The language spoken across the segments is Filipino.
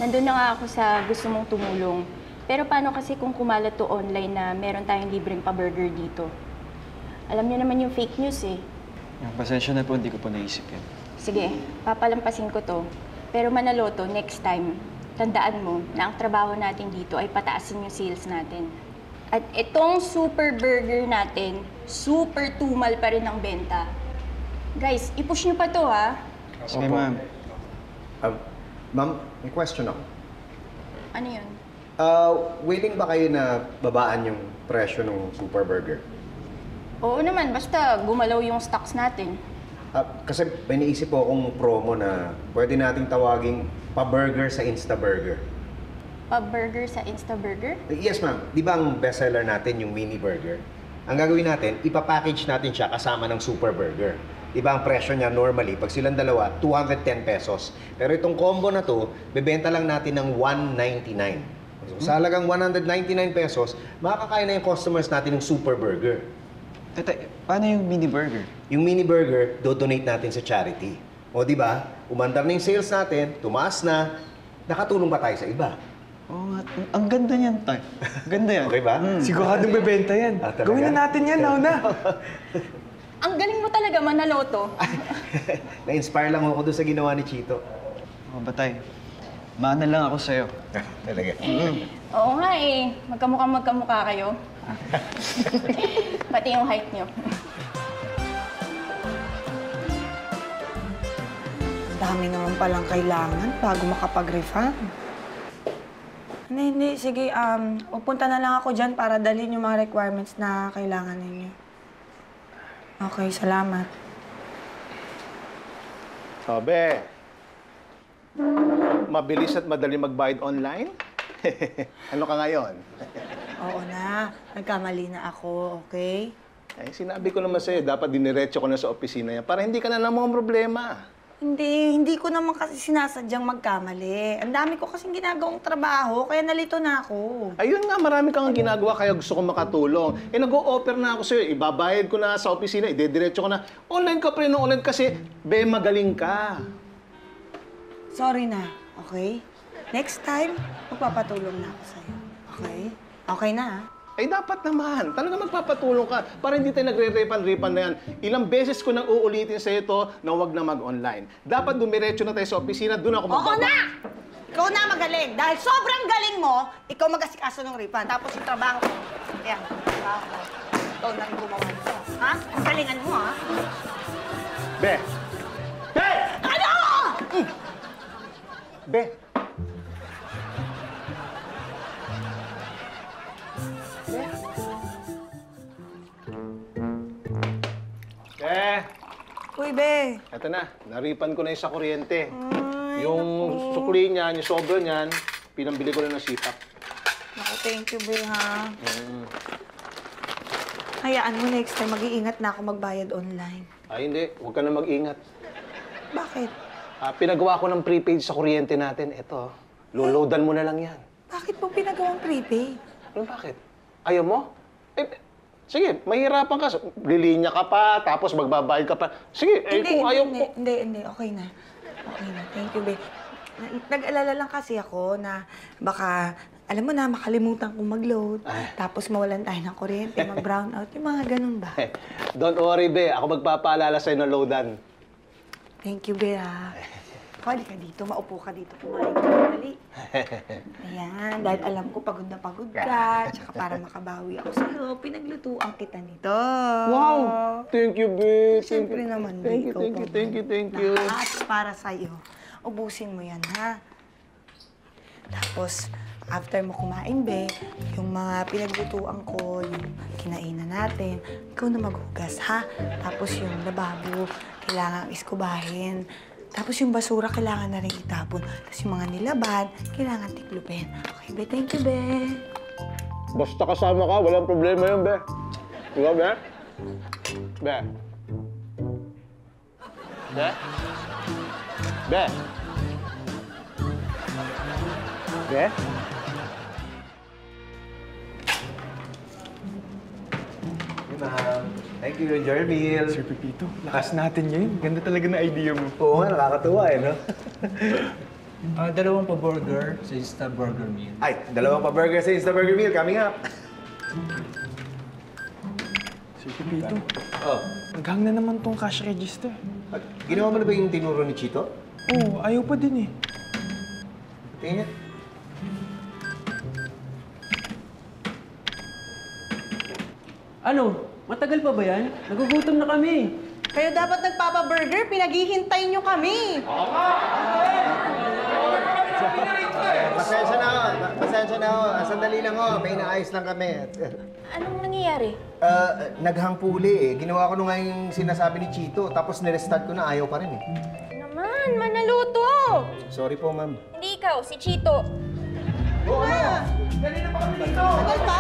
Nandun na nga ako sa gusto mong tumulong. Pero paano kasi kung kumalat to online na meron tayong libreng pa-burger dito? Alam niyo naman yung fake news eh. Pasensya na po, hindi ko po naisip yan. Sige, papalampasin ko to. Pero Manaloto, next time, tandaan mo na ang trabaho natin dito ay pataasin yung sales natin. At itong super burger natin, super tumal pa rin ang benta. Guys, i-push niyo pa to ha. Sige, ma'am. Ma'am, may question ako. Ano yun? Willing ba kayo na babaan yung presyo ng super burger? Oo naman, basta gumalaw yung stocks natin. Kasi may naisip po akong promo na pwede nating tawaging pa-burger sa Instaburger. Pa-burger sa Instaburger? Yes, ma'am. Di ba ang bestseller natin yung mini burger? Ang gagawin natin, ipapackage natin siya kasama ng super burger. Di ba ang presyo niya normally, pag silang dalawa, 210 pesos. Pero itong combo na to, bebenta lang natin ng 199. So, sa halagang 199 pesos, makakakain na yung customers natin ng super burger. Tete, paano yung mini burger? Yung mini burger, do-donate natin sa charity. O di ba? Umandar na yung sales natin, tumaas na, nakatulong ba tayo sa iba? Oo nga, ang ganda niyan, tay. Ganda yan. Okay ba? Siguradong bebenta yan. Talaga? Gawin na natin yan, Nauna. Ang galing mo talaga, Manaloto. Na-inspire lang ako doon sa ginawa ni Chito. Oo ba, tay? Maana lang ako sa'yo. Talaga? Oo nga eh, magkamukha kayo. Pati yung height nyo. Dami naman palang kailangan bago makapag-refund. Hindi. Sige, pupunta na lang ako dyan para dalhin yung mga requirements na kailangan ninyo. Okay, salamat. Sabi, mabilis at madali magbayad online? Ano ka ngayon? Oo na, nagkamali na ako, okay? Eh, sinabi ko naman sa'yo, dapat diniretso ko na sa opisina yan para hindi ka na namang problema. Hindi ko naman kasi sinasadyang magkamali. Ang dami ko kasing ginagawang trabaho, kaya nalito na ako. Ayun nga, marami kang ginagawa kaya gusto ko makatulong. Eh, nag-o-offer na ako sa'yo. Ibabayad ko na sa opisina, idediretso ko na. Online ka pa rin ng online kasi, magaling ka. Sorry na, okay? Next time, magpapatulong na ako sa'yo. Okay? Okay na, ha? Eh, dapat naman. Talaga magpapatulong ka para hindi tayo nagre-refund na yan. Ilang beses ko nang uulitin sa ito na huwag na mag-online. Dapat dumiretso na tayo sa opisina, doon ako Oo na! Ikaw na magaling. Dahil sobrang galing mo, ikaw mag-asikaso ng refund. Tapos yung trabaho ko, ayan, trabaho ko. Ikaw na rin gumawa nito. Ha? Ang galingan mo, ha? Be! Be! Ano? Be! Uy, be. Eto na, naripan ko na yung sa kuryente. Ay, Yung naku. sukli niyan, yung sobra niyan, pinambili ko na ng sipap. Naku, thank you, be, ha? Hayaan mo next time, mag-iingat na ako magbayad online. Ay, hindi. Huwag ka na mag-ingat. Bakit? Pinagawa ko ng prepaid sa kuryente natin. Eto, loloadan mo na lang yan. Bakit mo pinagawang prepaid? Ano, bakit? Ayaw mo? Sige, mahirapan ka. Lilinya ka pa, tapos magbabayad ka pa. Sige, kung ayaw ko... Hindi. Okay na. Okay na. Thank you, be. Nag-alala lang kasi ako na baka, alam mo na, makalimutan kong mag-load. Tapos mawalan tayo ng kuryente, mag-brown out. Yung mga ganun ba? Don't worry, be. Ako magpapaalala sa'yo ng loadan. Thank you, be, ha. Kali ka dito, maupo ka dito, kumain ka. Dali. Ayan, dahil alam ko pagod na pagod ka, tsaka para makabawi ako sa'yo, pinaglutuan kita nito. Wow! Thank you, be. Siyempre naman, be. Thank you, thank you. Lahat para sa'yo. Ubusin mo yan, ha? Tapos, after mo kumain, be, yung mga pinaglutuan ko, yung kinainan natin, ikaw na maghugas, ha? Tapos yung lababo, kailangan iskubahin. Tapos yung basura, kailangan na rin itapon. Tapos yung mga nilaban, kailangan tiklupin. Okay, be? Thank you, be. Basta kasama ka, walang problema yun, be. Diba, be? Be? Be? Be? Be? Ma'am. Thank you. Enjoy your meal. Sir Pepito, lakas natin ngayon. Ganda talaga na idea mo. Oo nga, nakakatuwa eh, no? Dalawang pa-burger sa Insta Burger Meal. Ay, dalawang pa-burger sa Insta Burger Meal coming up. Sir Pepito, Oh, naghang na naman tong cash register. ginawa mo na ba yung tinuro ni Chito? Oo, ayaw pa din eh. Tingnan. Ano? Matagal pa ba yan? Nagugutom na kami. Kayo dapat nagpapa-burger, pinaghihintay nyo kami. Pasensya na ho. Pasensya na ho. Sandali lang ho. May inaayos lang kami. Anong nangyayari? Naghangpuli eh. Ginawa ko na nga yung sinasabi ni Chito. Tapos nirestart ko na ayaw pa rin eh. Naman, manaluto! Sorry po, ma'am. Hindi ikaw, si Chito. Tagal pa?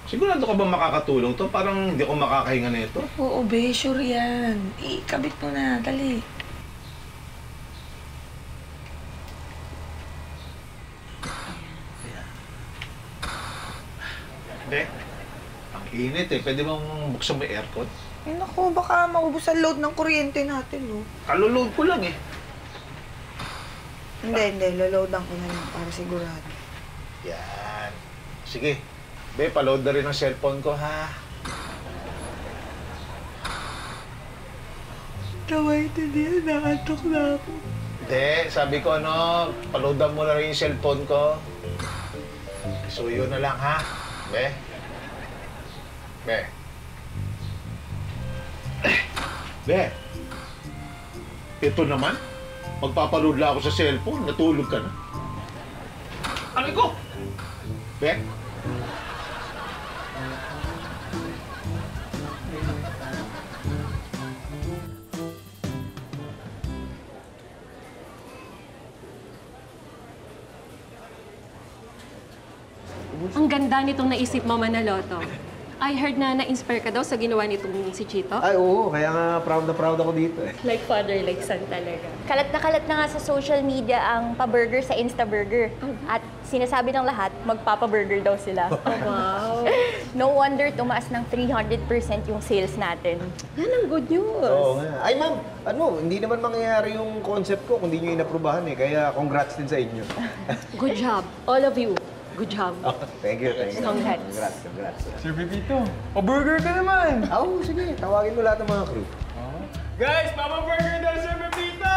Sigurado ka ba makakatulong to? Parang hindi ako makakahinga na ito. Oo, be, sure yan. Ikabit mo na, dali. Hindi. Ang init eh. Pwede bang buksan mo yung aircon? Eh, naku, baka maubos ang load ng kuryente natin, no? Kalulog ko lang eh. Hindi, loloadan ko na lang para sigurado. Yan. Sige. Be, paload na rin ang cellphone ko, ha? Kaway, hindi, nakatok na ako. Hindi. Sabi ko paloadan mo na rin yung cellphone ko. Suyo na lang, ha? Be? Be? Be? Ito naman? Magpapaload lang ako sa cellphone. Natulog ka na. Ano ko? Be? Ang ganda nitong naisip mo, Manaloto. I heard na na-inspire ka daw sa ginawa nitong si Chito. Ay, oo. Kaya nga proud na proud ako dito eh. Like father, like son talaga. Kalat na nga sa social media ang pa-burger sa Instaburger. At sinasabi ng lahat, magpapa-burger daw sila. Wow. No wonder tumaas ng 300% yung sales natin. Yan ang good news. Oo nga. Ay, ma'am. Hindi naman mangyayari yung concept ko kung di nyo inaprubahan eh. Kaya congrats din sa inyo. Good job. All of you. Good job. Thank you, thank you. Congrats. Congrats. Sir Pepito, pa-burger ka naman! Oo, sige. Tawagin mo lahat ng mga crew. Guys, papa-burger daw Sir Pepito!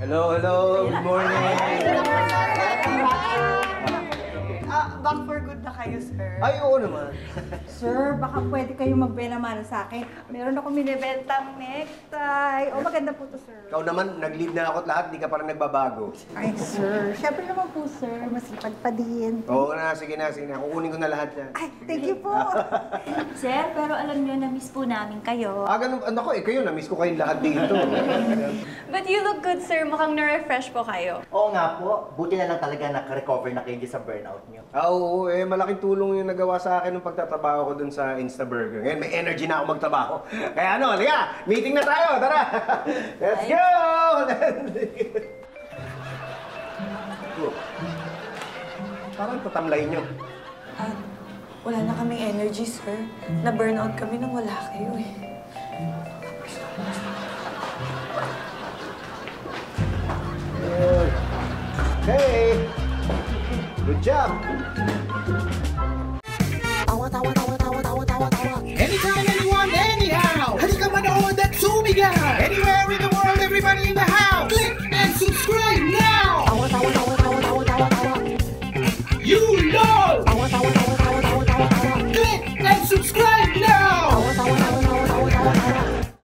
Hello. Good morning. Back for good na kayo, sir. Ay, oo naman. Sir, baka pwede kayo magbenamano sa akin. Meron ako binibentang necktie. O, maganda po to, sir. Ikaw naman, nag-leave na ako at lahat. Di ka parang nagbabago. Ay, sir. Siyempre naman po, sir. Masipag pa din. Oo na, sige na. Kukunin ko na lahat yan. Ay, thank you po. Sir, pero alam nyo, na-miss po namin kayo. Ganun. Ako kayo, na-miss ko kayong lahat dito. But you look good, sir. Mukhang na-refresh po kayo. Oo nga po. Buti na lang talaga naka-recover na kayo sa burnout nyo. Oo, malaking tulong yung nagawa sa akin nung pagtatrabaho ko dun sa Instaburger. Ngayon, may energy na ako magtrabaho. Kaya halika, meeting na tayo, tara! Let's go! Parang tatamlay nyo. Wala na kaming energy, sir. Na-burnout kami nang wala kayo eh. Hey! Good job!